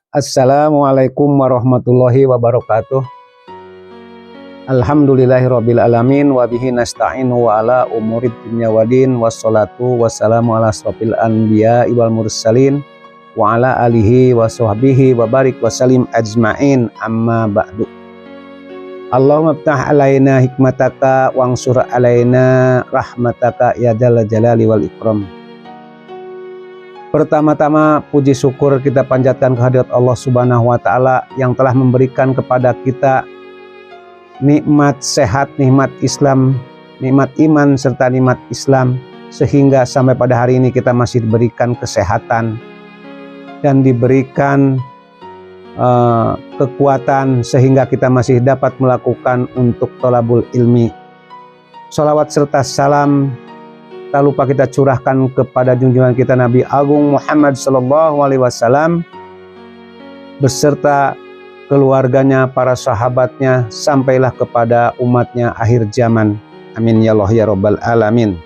Assalamualaikum warahmatullahi wabarakatuh. Alhamdulillahirabbil alamin wa bihi nasta'inu wa ala umurid dunya waddin wassalatu wassalamu ala asrofil anbiya wal mursalin wa ala alihi wa sahbihi wa barik wa salim ajma'in amma ba'du. Allahumma ftah alaina hikmataka wangsur alaina rahmataka ya jalla jalali wal ikram. Pertama-tama puji syukur kita panjatkan kehadirat Allah Subhanahu wa taala yang telah memberikan kepada kita nikmat sehat, nikmat Islam, nikmat iman serta nikmat Islam sehingga sampai pada hari ini kita masih diberikan kesehatan dan diberikan kekuatan sehingga kita masih dapat melakukan untuk thalabul ilmi. Sholawat serta salam tak lupa kita curahkan kepada junjungan kita Nabi Agung Muhammad SAW beserta keluarganya, para sahabatnya, sampailah kepada umatnya akhir zaman. Amin ya Allah ya Rabbal Alamin.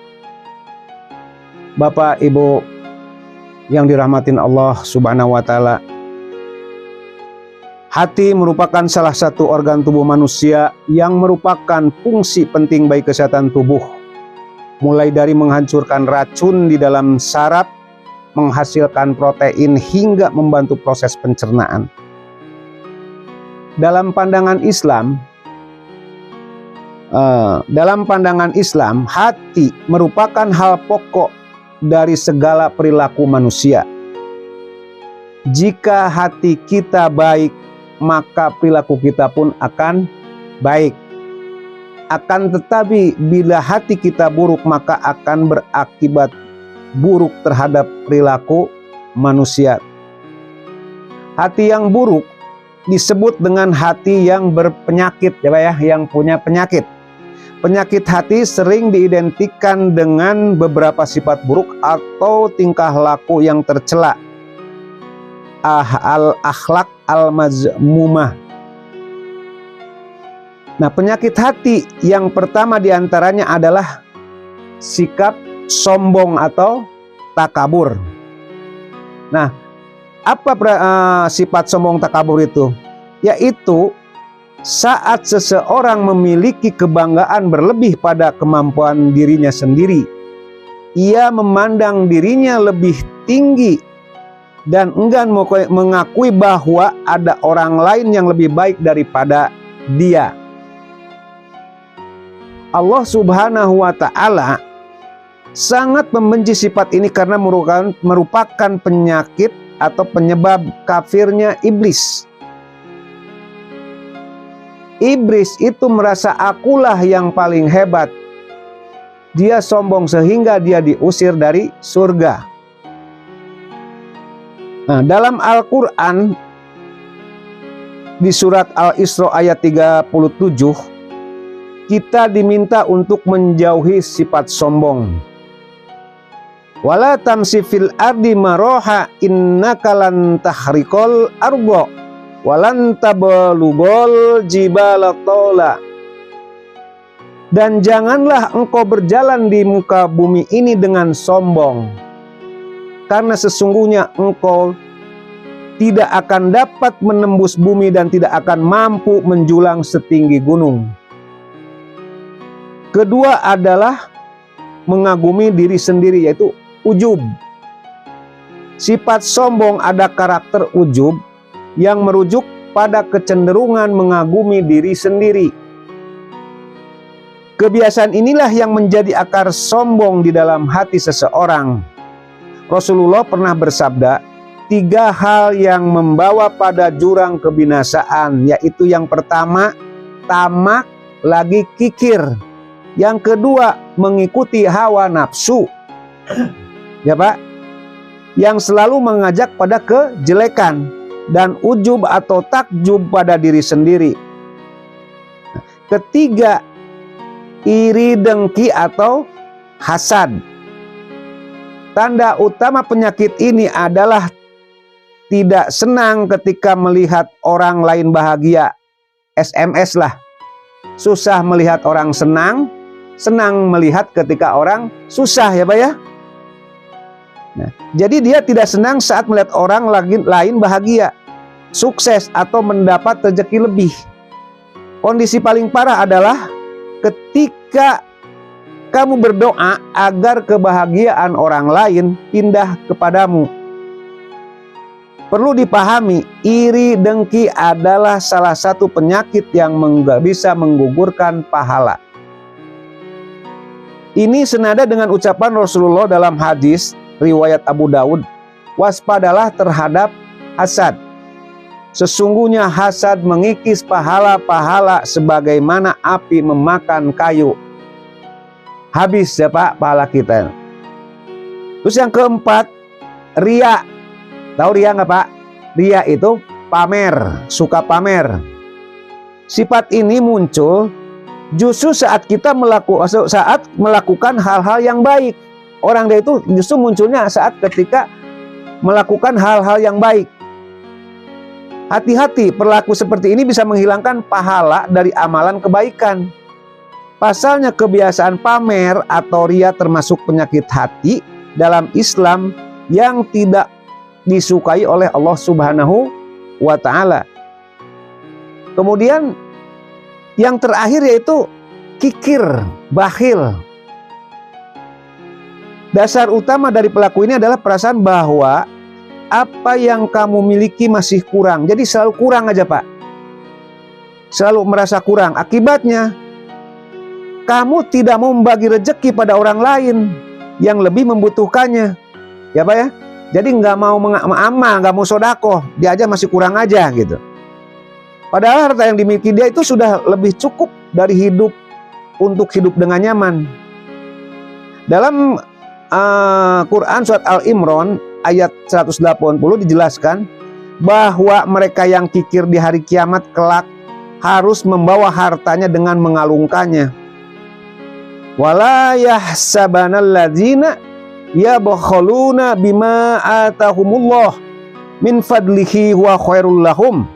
Bapak Ibu yang dirahmatin Allah Subhanahu wa taala, hati merupakan salah satu organ tubuh manusia yang merupakan fungsi penting bagi kesehatan tubuh. Mulai dari menghancurkan racun di dalam saraf, menghasilkan protein hingga membantu proses pencernaan. Dalam pandangan Islam, hati merupakan hal pokok dari segala perilaku manusia. Jika hati kita baik, maka perilaku kita pun akan baik. Akan tetapi bila hati kita buruk, maka akan berakibat buruk terhadap perilaku manusia. Hati yang buruk disebut dengan hati yang berpenyakit, ya Pak ya, yang punya penyakit. Penyakit hati sering diidentikan dengan beberapa sifat buruk atau tingkah laku yang tercela. Al-akhlaq al-mazmumah. Nah, penyakit hati yang pertama diantaranya adalah sikap sombong atau takabur. Nah, apa sifat sombong takabur itu? Yaitu saat seseorang memiliki kebanggaan berlebih pada kemampuan dirinya sendiri, ia memandang dirinya lebih tinggi dan enggan mengakui bahwa ada orang lain yang lebih baik daripada dia. Allah Subhanahu wa taala sangat membenci sifat ini karena merupakan penyakit atau penyebab kafirnya iblis. Iblis itu merasa akulah yang paling hebat. Dia sombong sehingga dia diusir dari surga. Nah, dalam Al-Qur'an di surat Al-Isra ayat 37 kita diminta untuk menjauhi sifat sombong. Wala tamsi fil ardi maroha innaka lan tahriqal arda walan tablugol jibala tola. Dan janganlah engkau berjalan di muka bumi ini dengan sombong, karena sesungguhnya engkau tidak akan dapat menembus bumi dan tidak akan mampu menjulang setinggi gunung. Kedua adalah mengagumi diri sendiri, yaitu ujub. Sifat sombong ada karakter ujub yang merujuk pada kecenderungan mengagumi diri sendiri. Kebiasaan inilah yang menjadi akar sombong di dalam hati seseorang. Rasulullah pernah bersabda, 3 hal yang membawa pada jurang kebinasaan, yaitu yang pertama, tamak, lagi kikir. Yang kedua, mengikuti hawa nafsu, ya Pak, yang selalu mengajak pada kejelekan, dan ujub atau takjub pada diri sendiri. Ketiga, iri dengki atau hasad. Tanda utama penyakit ini adalah tidak senang ketika melihat orang lain bahagia. SMS lah. Susah melihat orang senang, senang melihat ketika orang susah, ya Pak ya. Nah, jadi dia tidak senang saat melihat orang lain bahagia. sukses atau mendapat rezeki lebih. Kondisi paling parah adalah ketika kamu berdoa agar kebahagiaan orang lain pindah kepadamu. Perlu dipahami, iri dengki adalah salah satu penyakit yang bisa menggugurkan pahala. Ini senada dengan ucapan Rasulullah dalam hadis riwayat Abu Daud, waspadalah terhadap hasad. Sesungguhnya hasad mengikis pahala-pahala sebagaimana api memakan kayu. Habis ya Pak pahala kita. Terus yang keempat, ria. Tahu ria nggak Pak? Ria itu pamer, suka pamer. Sifat ini muncul justru saat kita melakukan hal-hal yang baik. Orang dia itu justru munculnya saat ketika melakukan hal-hal yang baik. Hati-hati, perilaku seperti ini bisa menghilangkan pahala dari amalan kebaikan. Pasalnya kebiasaan pamer atau ria termasuk penyakit hati dalam Islam yang tidak disukai oleh Allah Subhanahu wa Ta'ala. Kemudian yang terakhir yaitu kikir, bakhil. Dasar utama dari pelaku ini adalah perasaan bahwa apa yang kamu miliki masih kurang. Jadi selalu kurang aja Pak. Selalu merasa kurang. Akibatnya kamu tidak mau membagi rezeki pada orang lain yang lebih membutuhkannya. Ya Pak ya. Jadi nggak mau mengamal, nggak mau sodakoh, dia aja masih kurang aja gitu. Padahal harta yang dimiliki dia itu sudah lebih cukup dari hidup untuk hidup dengan nyaman. Dalam Quran surat Al-Imran ayat 180 dijelaskan bahwa mereka yang kikir di hari kiamat kelak harus membawa hartanya dengan mengalungkannya. Wala yahsabanal ladzina yabkhaluna bima atahumullah min fadlihi wa khairul lahum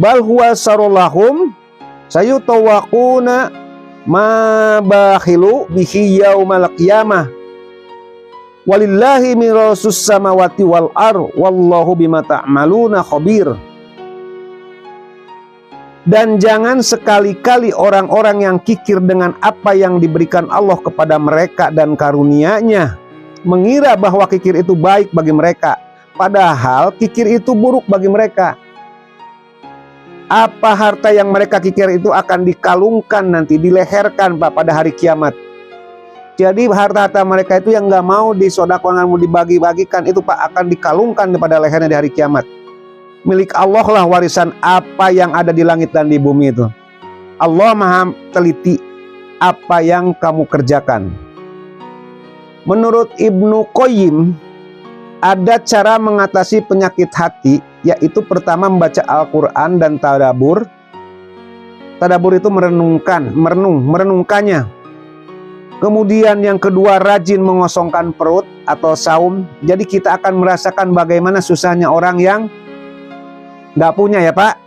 bal huwa sarul lahum sayutawaquna ma bakhilu bihi yaumal qiyamah walillahi mirasus samawati wal ar wallahu bima ta'maluna khabir. Dan jangan sekali-kali orang-orang yang kikir dengan apa yang diberikan Allah kepada mereka dan karunia-Nya mengira bahwa kikir itu baik bagi mereka, padahal kikir itu buruk bagi mereka. Apa harta yang mereka kikir itu akan dikalungkan nanti, dileherkan Pak pada hari kiamat. Jadi harta-harta mereka itu yang nggak mau disodakohkan, mau dibagi-bagikan itu Pak akan dikalungkan pada lehernya di hari kiamat. Milik Allah lah warisan apa yang ada di langit dan di bumi itu. Allah maha teliti apa yang kamu kerjakan. Menurut Ibnu Qayyim, ada cara mengatasi penyakit hati, yaitu pertama membaca Al-Quran dan tadabur. Tadabur itu merenungkannya. Kemudian yang kedua, rajin mengosongkan perut atau saum. Jadi kita akan merasakan bagaimana susahnya orang yang nggak punya ya Pak,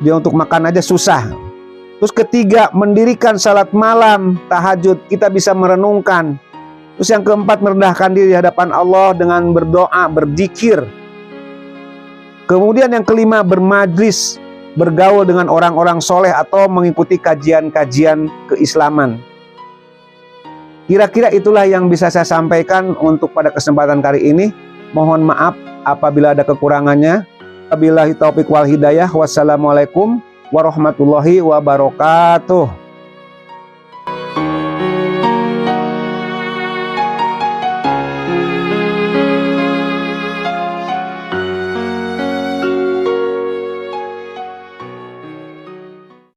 dia untuk makan aja susah. Terus ketiga, mendirikan salat malam, tahajud, kita bisa merenungkan. Terus yang keempat, merendahkan diri di hadapan Allah dengan berdoa, berzikir. Kemudian yang kelima, bermajlis, bergaul dengan orang-orang soleh atau mengikuti kajian-kajian keislaman. Kira-kira itulah yang bisa saya sampaikan untuk pada kesempatan kali ini. Mohon maaf apabila ada kekurangannya. Wabillahi taufiq wal hidayah. Wassalamualaikum warahmatullahi wabarakatuh.